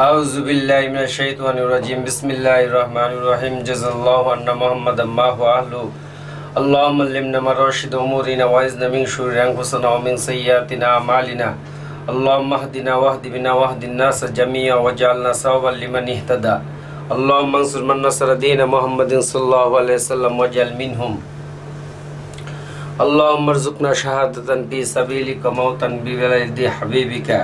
আউযু বিল্লাহি মিনাশ শাইতানির রাজিম। বিসমিল্লাহির রহমানির রহিম। জাযাল্লাহু আন্না মুহাম্মাদাম মা হুয়া আহলু। আল্লাহুম্মা আল্লিমনা মা রাশিদু উমুরিনা ওয়া ইজনা মিন শুরুরি আনফুসিনা ওয়া মিন সাইয়্যাতিনা আমালিনা। আল্লাহুম্মা হদিনা ওয়াহদি বিনা ওয়াহদিন নাস জামিয়া ওয়াজআলনা সাওয়াবাল লিমান ইহতাদা। আল্লাহুম্মা আনসুর মান নাসারা দীনা মুহাম্মাদিন সাল্লাল্লাহু আলাইহি ওয়াসাল্লাম ওয়াজআল মিনহুম। আল্লাহুম্মা আরযুকনা শাহাদাতান ফি সাবিলিকা মাউতান বিওয়ালিদি হাবিবিকা।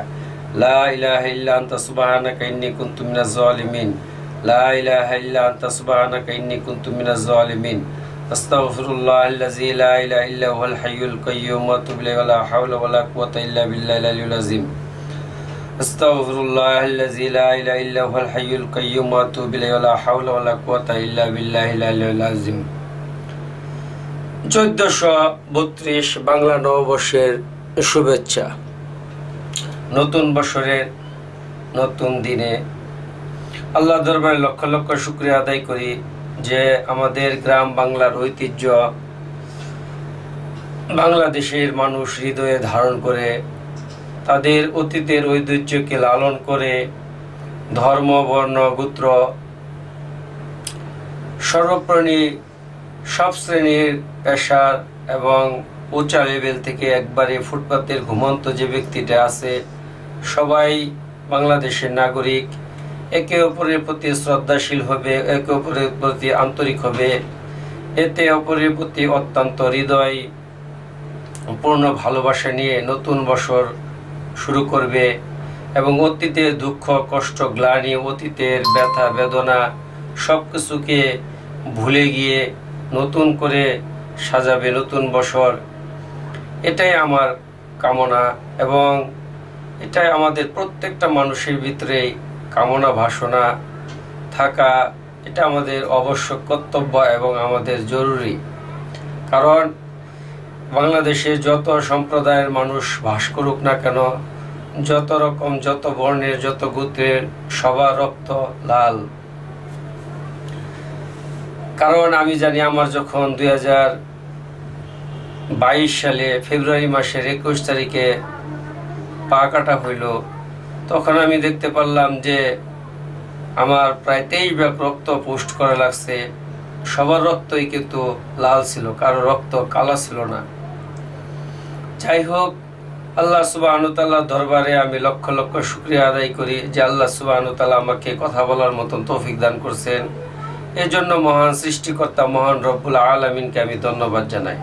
লা ইলাহা ইল্লা আনতা সুবহানাকা ইন্নী কুনতু মিনাজ জালিমিন। লা ইলাহা ইল্লা আনতা সুবহানাকা ইন্নী কুনতু মিনাজ জালিমিন। আস্তাগফিরুল্লাহাল্লাযী লা ইলাহা ইল্লা হুয়াল হাইয়ুল কাইয়্যুম ওয়া আতুবু ইলাইহি ওয়া লা হাওলা ওয়া লা কুওয়াতা ইল্লা বিল্লাহিল আলিয়্যিল আযীম। আস্তাগফিরুল্লাহাল্লাযী লা ইলাহা ইল্লা হুয়াল হাইয়ুল কাইয়্যুম ওয়া আতুবু ইলাইহি ওয়া লা হাওলা ওয়া লা কুওয়াতা ইল্লা বিল্লাহিল আলিয়্যিল আযীম। 1432 বাংলা নববর্ষের শুভেচ্ছা। নতুন বছরের নতুন দিনে আল্লাহ দরবারে লক্ষ লক্ষ শুকরিয়া আদায় করি যে আমাদের গ্রাম বাংলার ঐতিহ্য বাংলাদেশের মানুষ হৃদয়ে ধারণ করে, তাদের অতীতের ঐতিহ্যকে লালন করে, ধর্ম বর্ণ গোত্র সর্বপ্রাণী সব শ্রেণীর পেশার এবং উঁচা লেভেল থেকে একবারে ফুটপাতের ঘুমন্ত যে ব্যক্তিটা আছে, সবাই বাংলাদেশের নাগরিক। একে অপরের প্রতি শ্রদ্ধাশীল হবে, একে অপরের প্রতি আন্তরিক হবে, এতে অপরের প্রতি অত্যন্ত হৃদয় পূর্ণ ভালোবাসা নিয়ে নতুন বছর শুরু করবে এবং অতীতের দুঃখ কষ্ট গ্লানি অতীতের ব্যথা বেদনা সব কিছুকে ভুলে গিয়ে নতুন করে সাজাবে নতুন বছর। এটাই আমার কামনা এবং এটাই আমাদের প্রত্যেকটা মানুষের ভিতরেই কামনা বাসনা থাকা, এটা আমাদের অবশ্যক কর্তব্য এবং আমাদের জরুরি। কারণ বাংলাদেশে যত সম্প্রদায়ের মানুষ বাস করুক না কেন, যত রকম যত বর্ণের যত গোত্রের, সবার রক্ত লাল। কারণ আমি জানি আমার যখন 2022 সালে ফেব্রুয়ারি মাসের 21 তারিখে পা কাটা হইল, তখন আমি দেখতে পারলাম যে আমার প্রায় 23 ভাগ রক্ত পোস্ট করা লাগছে। সবার রক্তই কিন্তু লাল ছিল, কারো রক্ত কালো ছিল না। যাই হোক, আল্লাহ সুবহানাহু ওয়া তাআলার দরবারে আমি লক্ষ লক্ষ শুকরিয়া আদায় করি যে আল্লাহ সুবহানাহু ওয়া তাআলা আমাকে কথা বলার মতন তৌফিক দান করছেন। এজন্য মহান সৃষ্টিকর্তা মহান রব্বুল আলামিনকে আমি ধন্যবাদ জানাই।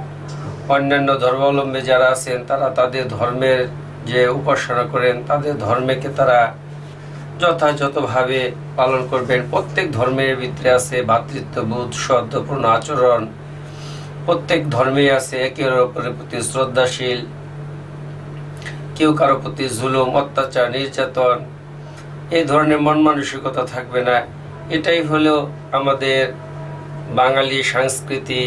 অন্যান্য ধর্মাবলম্বী যারা আছেন তারা তাদের ধর্মের যে উপাসনা করেন, তাদের ধর্মকে তারা যথাযথভাবে পালন করবেন। প্রত্যেক ধর্মের ভিতরে আছে ভ্রাতৃত্ববোধ, সৌহার্দ্যপূর্ণ আচরণ। প্রত্যেক ধর্মে আছে একের অপরের প্রতি শ্রদ্ধাশীল, কেউ কারো প্রতি জুলুম অত্যাচার নির্যাতন এই ধরনের মন মানসিকতা থাকবে না। এটাই হলো আমাদের বাঙালি সংস্কৃতি,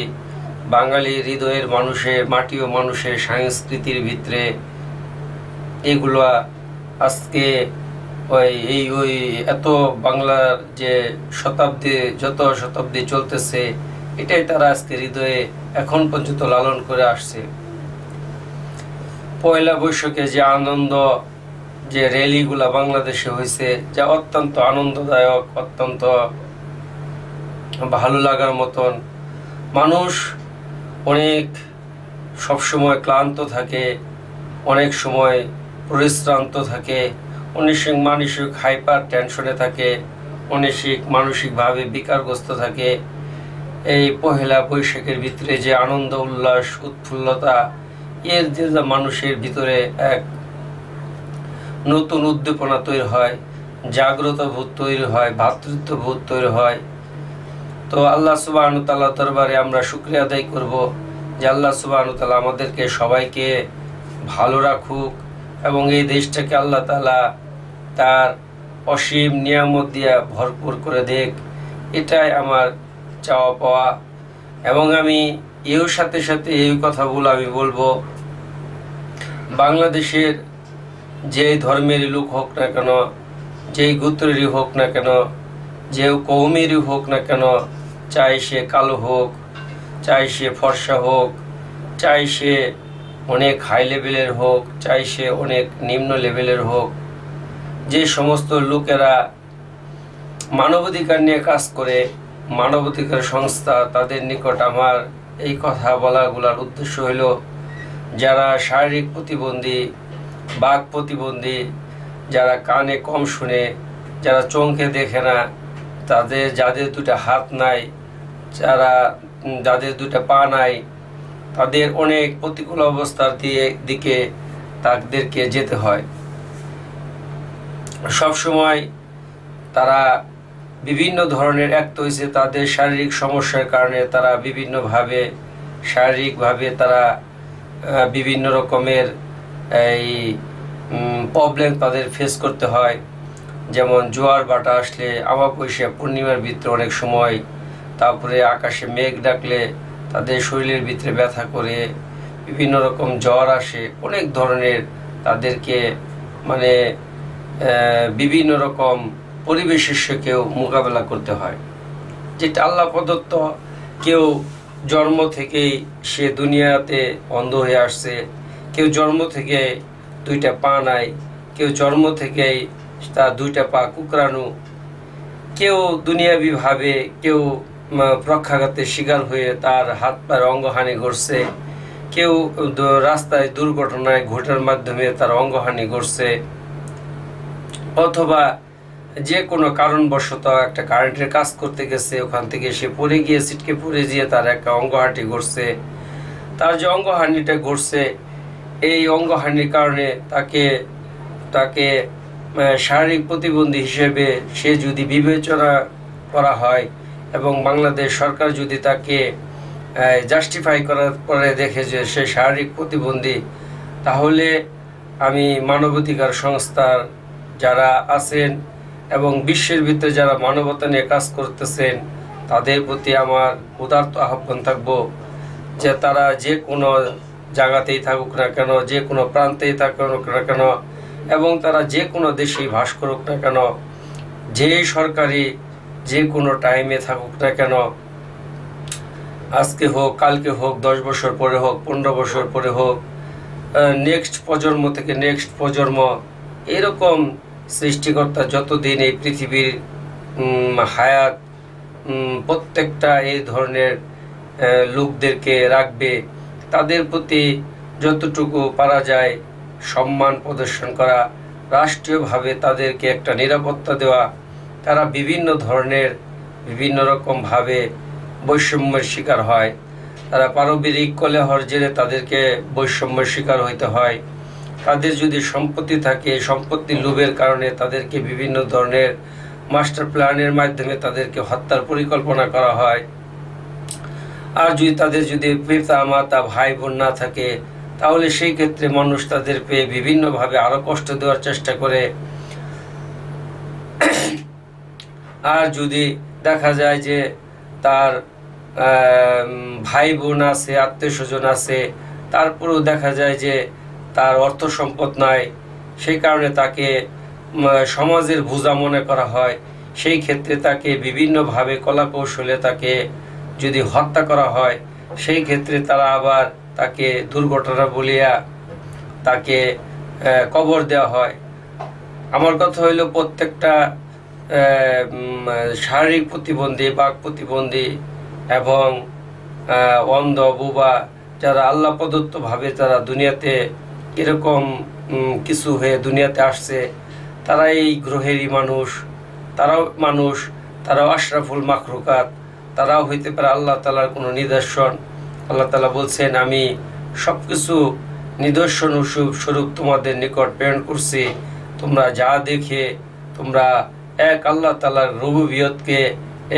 বাঙালি হৃদয়ের মানুষের মাটি ও মানুষের সংস্কৃতির ভিতরে এগুলো আজকে ওই এত বাংলার যে শতাব্দী যত শতাব্দী চলতেছে, এটাই তারা আজকে হৃদয়ে এখন পর্যন্ত লালন করে আসছে। পয়লা বৈশাখে যে আনন্দ, যে র্যালিগুলা বাংলাদেশে হয়েছে, যা অত্যন্ত আনন্দদায়ক, অত্যন্ত ভালো লাগার মতন। মানুষ অনেক সবসময় ক্লান্ত থাকে, অনেক সময় পরিশ্রান্ত থাকে, অনেক মানসিক হাইপার টেনশনে থাকে, অনেক মানসিকভাবে বিকারগ্রস্ত থাকে। এই পহেলা বৈশাখের ভিতরে যে আনন্দ উল্লাস উৎফুল্লতা, এর যে মানুষের ভিতরে এক নতুন উদ্দীপনা তৈরি হয়, জাগ্রত বোধ তৈরি হয়, ভ্রাতৃত্ববোধ তৈরি হয়। তো আল্লাহ সুবহানাহু ওয়া তাআলার দরবারে আমরা শুকরিয়া আদায় করব যে আল্লাহ সুবহানাহু ওয়া তাআলা আমাদেরকে সবাইকে ভালো রাখুক এবং এই দেশটাকে আল্লাহ তাআলা তার অসীম নিয়ামত দিয়ে ভরপুর করে দেখ। এটাই আমার চাওয়া পাওয়া। এবং আমি এর সাথে সাথে এই কথাগুলো আমি বলবো, বাংলাদেশের যেই ধর্মেরই লোক হোক না কেন, যেই গোত্রেরই হোক না কেন, যে কওমেরই হোক না কেন, চাই সে কালো হোক, চাই সে ফর্সা হোক, চাই সে অনেক হাই লেভেলের হোক, চাই সে অনেক নিম্ন লেভেলের হোক, যে সমস্ত লোকেরা মানবাধিকার নিয়ে কাজ করে, মানবাধিকার সংস্থা, তাদের নিকট আমার এই কথা বলাগুলার উদ্দেশ্য হইল, যারা শারীরিক প্রতিবন্ধী, বাক প্রতিবন্ধী, যারা কানে কম শুনে, যারা চোখে দেখে না, যাদের দুটা হাত নাই, যাদের দুটা পা নাই, তাদের অনেক প্রতিকূল অবস্থার দিকে তাদেরকে যেতে হয়। সবসময় তারা বিভিন্ন ধরনের হয়েছে তাদের শারীরিক সমস্যার কারণে তারা শারীরিকভাবে তারা বিভিন্ন রকমের এই প্রবলেম তাদের ফেস করতে হয়। যেমন জোয়ার বাটা আসলে, আমাবস্যা পূর্ণিমার ভিতরে অনেক সময়, তারপরে আকাশে মেঘ ডাকলে তাদের শরীরের ভিতরে ব্যথা করে, বিভিন্ন রকম জ্বর আসে, অনেক ধরনের তাদেরকে মানে বিভিন্ন রকম পরিবেশের সাথেও মোকাবেলা করতে হয়, যেটা আল্লাহ প্রদত্ত। কেউ জন্ম থেকেই সে দুনিয়াতে অন্ধ হয়ে আসছে, কেউ জন্ম থেকে দুইটা পা নাই, কেউ জন্ম থেকেই তার দুইটা পা কুকরানো, কেউ দুনিয়াবিভাবে, কেউ পক্ষাঘাতের শিকার হয়ে তার হাত পায়ের অঙ্গহানি ঘটছে, কেউ রাস্তায় দুর্ঘটনায় ঘটার মাধ্যমে তার অঙ্গহানি ঘটছে, অথবা যে কোনো কারণবশত একটা কারেন্টের কাজ করতে গেছে, ওখান থেকে সে পড়ে গিয়ে ছিটকে পড়ে গিয়ে তার একটা অঙ্গহানি ঘটছে। তার যে অঙ্গহানিটা ঘটছে, এই অঙ্গহানির কারণে তাকে শারীরিক প্রতিবন্ধী হিসেবে সে যদি বিবেচনা করা হয় এবং বাংলাদেশ সরকার যদি তাকে জাস্টিফাই করার পরে দেখে যে সে শারীরিক প্রতিবন্ধী, তাহলে আমি মানবাধিকার সংস্থার যারা আছেন এবং বিশ্বের ভিতরে যারা মানবতা নিয়ে কাজ করতেছেন, তাদের প্রতি আমার উদারত আহ্বান থাকবো যে তারা যে কোনো জায়গাতেই থাকুক না কেন, যে কোনো প্রান্তেই থাকুক না কেন, এবং তারা যে কোনো দেশেই বাস করুক না কেন, যে সরকারি যে কোনো টাইমে থাকুক না কেন, আজকে হোক, কালকে হোক, 10 বছর পরে হোক, 15 বছর পরে হোক, নেক্সট প্রজন্ম থেকে নেক্সট প্রজন্ম, এরকম সৃষ্টিকর্তা যতদিন এই পৃথিবীর হায়াত প্রত্যেকটা এই ধরনের লোকদেরকে রাখবে, তাদের প্রতি যতটুকু পারা যায় সম্মান প্রদর্শন করা, রাষ্ট্রীয়ভাবে তাদেরকে একটা নিরাপত্তা দেওয়া। তারা বিভিন্ন রকমভাবে বৈষম্যের শিকার হয়, তারা পারস্পরিক কলহের জেরে তাদেরকে বৈষম্যের শিকার হইতে হয়। তাদের যদি সম্পত্তি থাকে, সম্পত্তির লোভের কারণে তাদেরকে বিভিন্ন ধরনের মাস্টার প্ল্যানের মাধ্যমে তাদেরকে হত্যার পরিকল্পনা করা হয়। আর তাদের যদি পিতা মাতা ভাই বোন না থাকে, তাহলে সেই ক্ষেত্রে মানুষ তাদের পেয়ে বিভিন্নভাবে আরো কষ্ট দেওয়ার চেষ্টা করে। আর যদি দেখা যায় যে তার ভাই বোন আছে, আত্মীয় স্বজন আছে, তারপরেও দেখা যায় যে তার অর্থ সম্পদ নাই, সেই কারণে তাকে সমাজের বোঝা মনে করা হয়। সেই ক্ষেত্রে তাকে বিভিন্নভাবে কলাকৌশলে তাকে যদি হত্যা করা হয়, সেই ক্ষেত্রে তারা আবার তাকে দুর্ঘটনা বলিয়া তাকে কবর দেওয়া হয়। আমার কথা হইল, প্রত্যেকটা শারীরিক প্রতিবন্ধী, বাক প্রতিবন্ধী এবং অন্ধ, বোবা, যারা আল্লাহ প্রদত্তভাবে তারা দুনিয়াতে এরকম কিছু হয়ে দুনিয়াতে আসছে, তারা এই গ্রহেরই মানুষ, তারাও আশরাফুল মাখলুকাত, তারাও হইতে পারে আল্লাহ তাআলার কোনো নিদর্শন। আল্লাহ তাআলা বলছেন, আমি সব কিছু নিদর্শন স্বরূপ তোমাদের নিকট প্রেরণ করছি, তোমরা যা দেখে তোমরা এক আল্লাহ তাআলার রুবুবিয়তকে,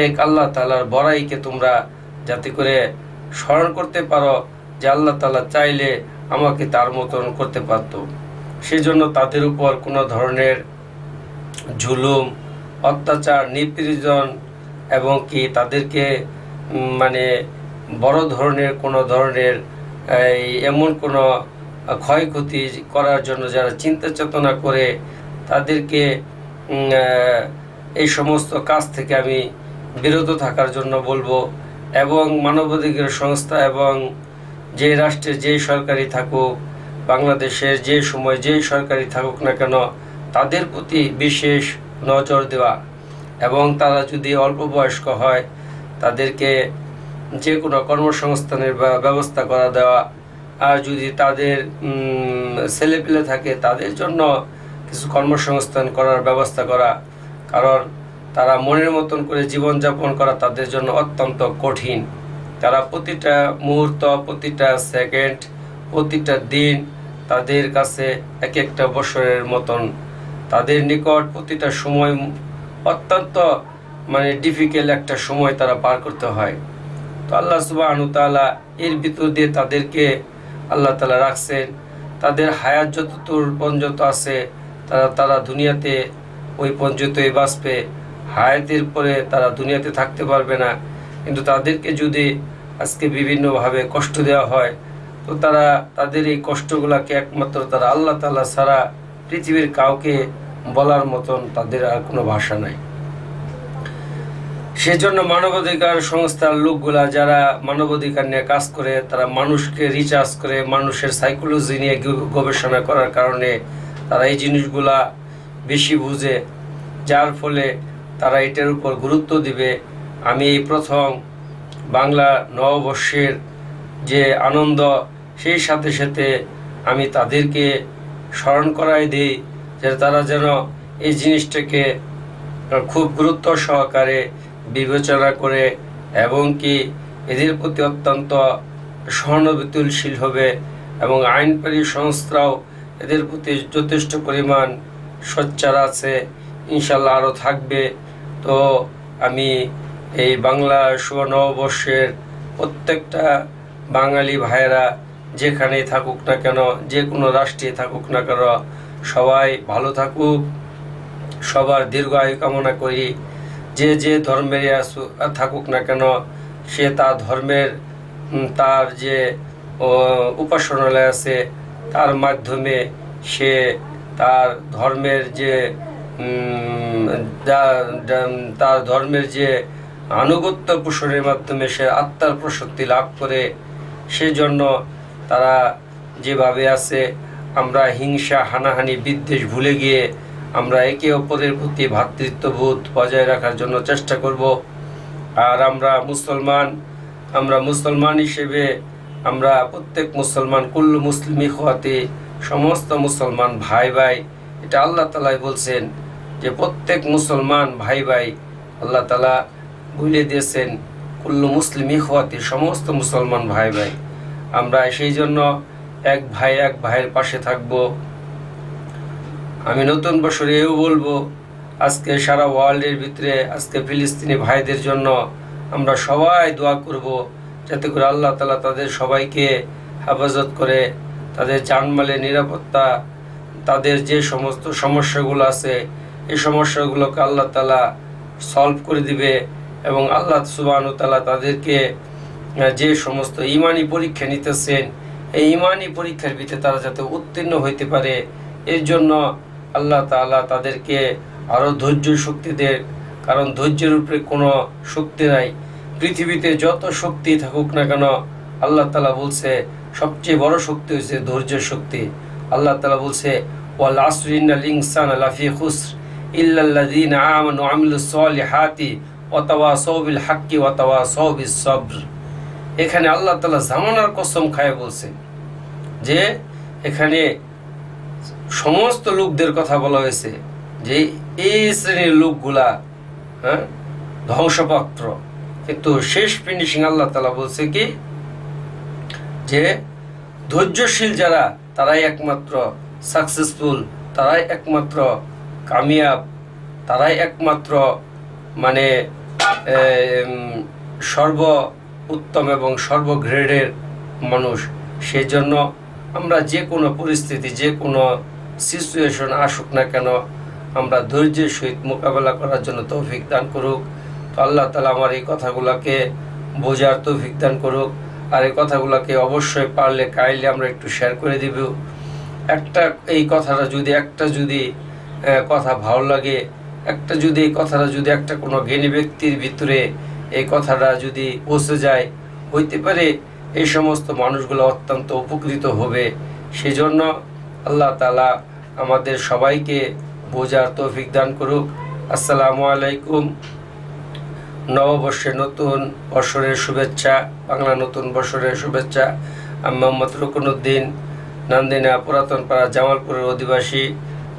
এক আল্লাহ তাআলার বড়াইকে তোমরা যাতে করে স্মরণ করতে পারো যে আল্লাহ তাআলা চাইলে আমাকে তার মতন করতে পারত। সেজন্য তাদের উপর কোনো ধরনের জুলুম, অত্যাচার, নিপীড়ন এবং কি তাদেরকে মানে বড় ধরনের কোনো ধরনের এমন কোনো ক্ষয়ক্ষতি করার জন্য যারা চিন্তা চেতনা করে, তাদেরকে এই সমস্ত কাজ থেকে আমি বিরত থাকার জন্য বলবো। এবং মানবাধিকার সংস্থা এবং যে রাষ্ট্রে যে সরকারি থাকুক, বাংলাদেশের যে সময় যে সরকারি থাকুক না কেন, তাদের প্রতি বিশেষ নজর দেওয়া, এবং তারা যদি অল্প বয়স্ক হয় তাদেরকে যে কোনো কর্মসংস্থানের ব্যবস্থা করা দেওয়া, আর যদি তাদের ছেলেপিলে থাকে তাদের জন্য কিছু কর্মসংস্থান করার ব্যবস্থা করা। কারণ তারা মনের মতন করে জীবনযাপন করা তাদের জন্য অত্যন্ত কঠিন। তারা প্রতিটা মুহূর্ত, প্রতিটা সেকেন্ড, প্রতিটা দিন তাদের কাছে এক একটা বছরের মতন। তাদের নিকট প্রতিটা সময় অত্যন্ত ডিফিকাল্ট একটা সময় তারা পার করতে হয়। তো আল্লাহ সুবহানাহু ওয়া তাআলা এর ভিতর দিয়ে তাদেরকে আল্লাহ তাআলা রাখছেন। তাদের হায়াত যতদূর পর্যন্ত আছে তারা দুনিয়াতে ওই পর্যন্তই বাঁচবে। হায়াতের পরে তারা দুনিয়াতে থাকতে পারবে না। কিন্তু তাদেরকে যদি আজকে বিভিন্নভাবে কষ্ট দেওয়া হয়, তো তাদের এই কষ্টগুলোকে একমাত্র তারা আল্লাহ তাআলা ছাড়া পৃথিবীর কাউকে বলার মতন তাদের আর কোনো ভাষা নাই। সেজন্য মানবাধিকার সংস্থার লোকগুলা যারা মানবাধিকার নিয়ে কাজ করে, তারা মানুষকে রিসার্চ করে, মানুষের সাইকোলজি নিয়ে গবেষণা করার কারণে তারা এই জিনিসগুলা বেশি বুঝে, যার ফলে তারা এটার উপর গুরুত্ব দিবে। আমি এই প্রথম বাংলা নববর্ষের যে আনন্দ, সেই সাথে সাথে আমি তাদেরকে স্মরণ করাই দিই যে তারা যেন এই জিনিসটাকে খুব গুরুত্ব সহকারে বিবেচনা করে, এবং কি এদের প্রতি অত্যন্ত সহানুভূতিশীল হবে, এবং আইনকারী সংস্থাও এদের প্রতি যথেষ্ট পরিমাণ সোচ্চার আছে, ইনশাল্লাহ আরও থাকবে। তো আমি এই বাংলা শুভ নববর্ষের প্রত্যেকটা বাঙালি ভাইয়েরা যেখানেই থাকুক না কেন, যে কোনো রাষ্ট্রে থাকুক না কেন, সবাই ভালো থাকুক, সবার দীর্ঘায়ু কামনা করি। যে ধর্মের থাকুক না কেন, সে তার ধর্মের তার যে উপাসনালয় আছে তার মাধ্যমে সে তার ধর্মের যে আনুগত্য পোষণের মাধ্যমে সে আত্মার প্রশস্তি লাভ করে। সেজন্য তারা যেভাবে আছে, আমরা হিংসা, হানাহানি, বিদ্বেষ ভুলে গিয়ে আমরা একে অপরের প্রতি ভ্রাতৃত্ববোধ বজায় রাখার জন্য চেষ্টা করব। আর আমরা মুসলমান হিসেবে আমরা প্রত্যেক মুসলমান, কুল্লু মুসলিম ইখওয়াতি, সমস্ত মুসলমান ভাই ভাই। এটা আল্লাহ তাআলাই বলছেন যে প্রত্যেক মুসলমান ভাই ভাই। আল্লাহ তাআলা বলে দিয়েছেন কুল্লু মুসলিম ইখওয়াতি, সমস্ত মুসলমান ভাই ভাই। আমরা সেই জন্য এক ভাইয়ের পাশে থাকব। আমি নতুন বছরে এও বলবো, আজকে সারা ওয়ার্ল্ডের ভিতরে আজকে ফিলিস্তিনি ভাইদের জন্য আমরা সবাই দোয়া করব, যাতে করে আল্লাহ তাআলা তাদের সবাইকে হেফাজত করে, তাদের জানমালের নিরাপত্তা, তাদের যে সমস্ত সমস্যাগুলো আছে এই সমস্যাগুলোকে আল্লাহ তাআলা সলভ করে দিবে, এবং আল্লাহ সুবহানাহু ওয়া তাআলা তাদেরকে যে সমস্ত ঈমানি পরীক্ষা নিতেছেন, এই ঈমানি পরীক্ষার ভিতরে তারা যাতে উত্তীর্ণ হইতে পারে, এর জন্য আল্লাহ তাআলা তাদেরকে আরও ধৈর্য শক্তি দেয়। কারণ ধৈর্যের উপরে কোনো শক্তি নাই। পৃথিবীতে যত শক্তি থাকুক না কেন, আল্লাহ তাআলা বলছে সবচেয়ে বড় শক্তি হচ্ছে ধৈর্যের শক্তি। আল্লাহ তাআলা বলছে ওয়াল আসরি ইন্নাল ইনসানা লাফি খুসর ইল্লাল্লাযীনা আমানু ওয়া আমিলুস সলিহাতি ওয়া তাওয়াসাউ বিল হাক্কি ওয়া তাওয়াসাউ বিস সবর। এখানে আল্লাহ তাআলা জামানার কসম খায় বলছেন যে এখানে সমস্ত লোকদের কথা বলা হয়েছে যে এই শ্রেণীর লোকগুলা ধ্বংসপাত্র। কিন্তু শেষ ফিনিশিং আল্লাহ তাআলা বলছে কি, যে ধৈর্যশীল যারা তারাই একমাত্র সাকসেসফুল, তারাই একমাত্র কামিয়াব, তারাই একমাত্র সর্ব উত্তম এবং সর্বগ্রেডের মানুষ। সেই জন্য আমরা যে কোনো পরিস্থিতি, যে কোনো সিচুয়েশন আসুক না কেন, আমরা ধৈর্যের সহিত মোকাবেলা করার জন্য তৌফিক দান করুক। তো আল্লাহ তাআলা আমার এই কথাগুলোকে বোঝার তৌফিক দান করুক। আর এই কথাগুলোকে অবশ্যই পারলে কাইন্ডলি আমরা একটু শেয়ার করে দিব। এই কথাটা যদি কথা ভালো লাগে, এই কথাটা যদি একটা কোনো জ্ঞানী ব্যক্তির ভিতরে এই কথাটা যদি পৌঁছে যায়, হইতে পারে এই সমস্ত মানুষগুলো অত্যন্ত উপকৃত হবে। সেজন্য আল্লাহ তাআলা আমাদের সবাইকে বোঝার তৌফিক দান করুক। আসসালামু আলাইকুম। নববর্ষের নতুন বছরের শুভেচ্ছা, বাংলা নতুন বছরের শুভেচ্ছা। আমি মোহাম্মদ রুকনউদ্দিন, নান্দিনা পুরাতনপাড়া জামালপুরের অধিবাসী।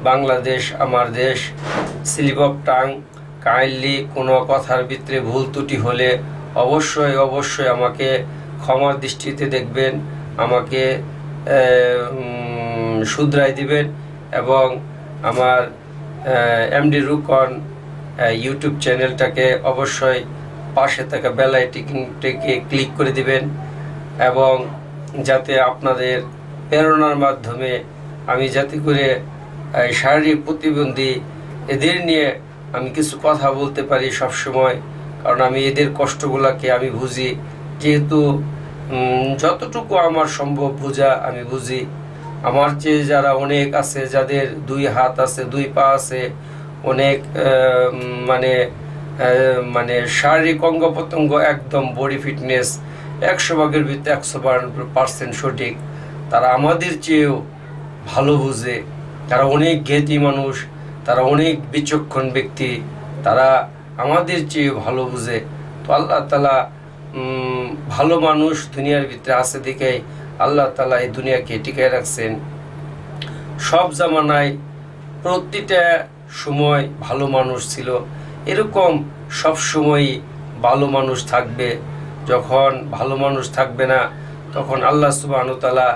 বাংলাদেশ আমার দেশ। Slip of tongue. কাইন্ডলি কোনো কথার ভিতরে ভুল ত্রুটি হলে অবশ্যই আমাকে ক্ষমার দৃষ্টিতে দেখবেন, আমাকে শুধরাই দিবেন এবং আমার এমডি রুকন ইউটিউব চ্যানেলটাকে অবশ্যই পাশে থাকা বেল আইকনটিকে ক্লিক করে দিবেন এবং যাতে আপনাদের প্রেরণার মাধ্যমে আমি যাতে করে শারীরিক প্রতিবন্ধী এদের নিয়ে আমি কিছু কথা বলতে পারি সবসময়, কারণ আমি এদের কষ্টগুলোকে আমি বুঝি, যেহেতু যতটুকু আমার সম্ভব বোঝা আমি বুঝি। আমার চেয়ে যারা অনেক আছে, যাদের 2 হাত আছে, 2 পা আছে, অনেক মানে শারীরিক অঙ্গ প্রত্যঙ্গ একদম বডি ফিটনেস 100 ভাগের ভিতরে 100% সঠিক, তারা আমাদের চেয়েও ভালো বুঝে। তারা অনেক জ্ঞানী মানুষ, তারা অনেক বিচক্ষণ ব্যক্তি, তারা আমাদের চেয়ে ভালো বুঝে। তো আল্লাহ তাআলা ভালো মানুষ দুনিয়ার ভিতরে আছে দেখেই আল্লাহ তাআলা এই দুনিয়াকে টিকায় রাখছেন। সব জামানায় প্রতিটা সময় ভালো মানুষ ছিল, এরকম সব সময়ই ভালো মানুষ থাকবে। যখন ভালো মানুষ থাকবে না, তখন আল্লাহ সুবহানাহু ওয়া তাআলা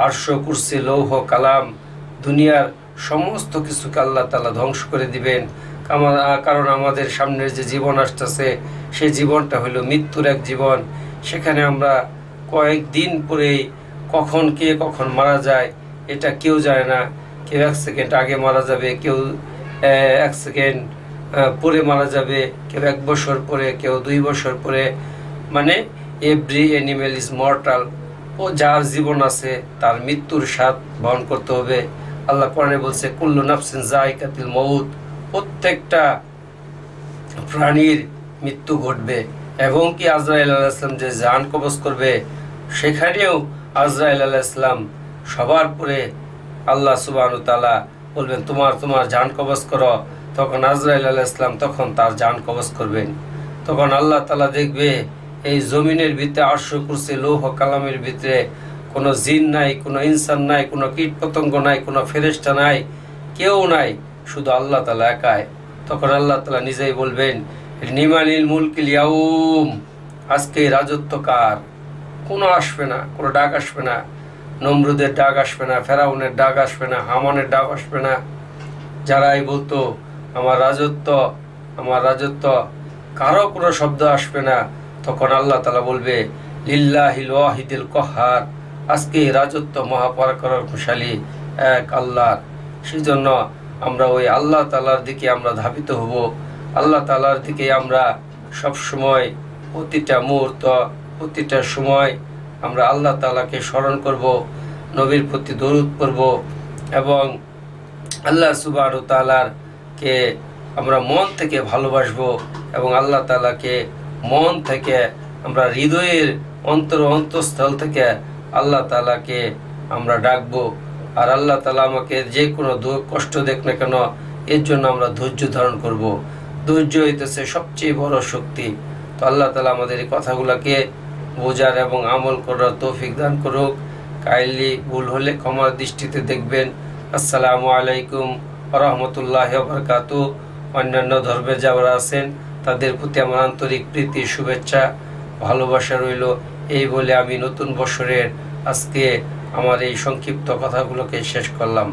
আরশ, কুরসি, লৌহ, কালাম, দুনিয়ার সমস্ত কিছুকে আল্লাহ তাআলা ধ্বংস করে দিবেন। কারণ আমাদের সামনের যে জীবন আসতেছে, সেই জীবনটা হলো মৃত্যুর এক জীবন। সেখানে আমরা কয়েকদিন পরেই কখন কে কখন মারা যায় এটা কেউ জানে না। কেউ 1 সেকেন্ড আগে মারা যাবে, কেউ 1 সেকেন্ড পরে মারা যাবে, কেউ 1 বছর পরে, কেউ 2 বছর পরে। মানে এভরি অ্যানিমেল ইজ মর্টাল। ও যার জীবন আছে তার মৃত্যুর স্বাদ বহন করতে হবে। আল্লাহ কোরআনে বলছে কুল্লু নাফসিন যায়কাতুল মউত, প্রত্যেকটা প্রাণীর মৃত্যু ঘটবে। এবং কি আজরাইল আলাইহিস সালাম যে জান কবজ করবে, সেখানেও আজরাইল আলাইহিস সালাম সবার পরে আল্লাহ সুবহানাহু ওয়া তাআলা বলবেন তোমার জান কবজ করো। তখন আজরাইল আলাইহিস সালাম তখন তার জান কবজ করবেন। তখন আল্লাহ তাআলা দেখবে এই জমিনের ভিতরে আরশ, কুরসি, লৌহ, কালামের ভিতরে কোনো জিন নাই, কোনো ইনসান নাই, কোনো কীট পতঙ্গ নাই, কোনো ফেরেশতা নাই, কেউ নাই, শুধু আল্লাহ তাআলা একাই। তখন আল্লাহ তাআলা নিজেই বলবেন লিমানিল মুলকুল ইয়াউম, আজকে রাজত্ব কার? কোনো আসবে না, কোনো ডাক আসবে না। নমরুদের ডাক আসবে না, ফেরাউনের ডাক আসবে না, হামানের ডাক আসবে না। যারাই বলতো আমার রাজত্ব, কারো কোনো শব্দ আসবে না। তখন আল্লাহ তাআলা বলবে লিল্লাহিল ওয়াহিদিল কহার, আজকে রাজত্ব মহাপরাক্রমশালী এক আল্লাহর। সেজন্য আমরা ওই আল্লাহ তাআলার দিকে আমরা ধাবিত হব। আল্লাহ তাআলার দিকে আমরা সব সময়, প্রতিটা মুহূর্ত, প্রতিটা সময় আমরা আল্লাহ তাআলাকে স্মরণ করব, নবীর প্রতি দরুদ পড়ব এবং আল্লাহ সুবহানাহু ওয়া তাআলাকে আমরা মন থেকে ভালোবাসবো এবং আল্লাহ তাআলাকে মন থেকে আমরা হৃদয়ের অন্তঃস্থল থেকে আল্লাহ তাআলাকে আমরা ডাকবো। আর আল্লাহ তাআলা আমাকে যে কোনো কষ্ট দেখ না কেন, এর জন্য আমরা ধৈর্য ধারণ করব। ধৈর্য হইতেছে সবচেয়ে বড় শক্তি। তো আল্লাহ তাআলা আমাদের এই কথাগুলোকে বোঝার এবং আমল করার তৌফিক দান করুক। কাইন্ডলি ভুল হলে ক্ষমার দৃষ্টিতে দেখবেন। আসসালামু আলাইকুম ওয়া রাহমাতুল্লাহি ওয়া বারাকাতুহু। অন্যান্য ধর্মের যারা আছেন তাদের প্রতি আমার আন্তরিক প্রীতি, শুভেচ্ছা, ভালোবাসা রইল। এই বলে আমি নতুন বছরের আজকে আমার এই সংক্ষিপ্ত কথাগুলোকে শেষ করলাম।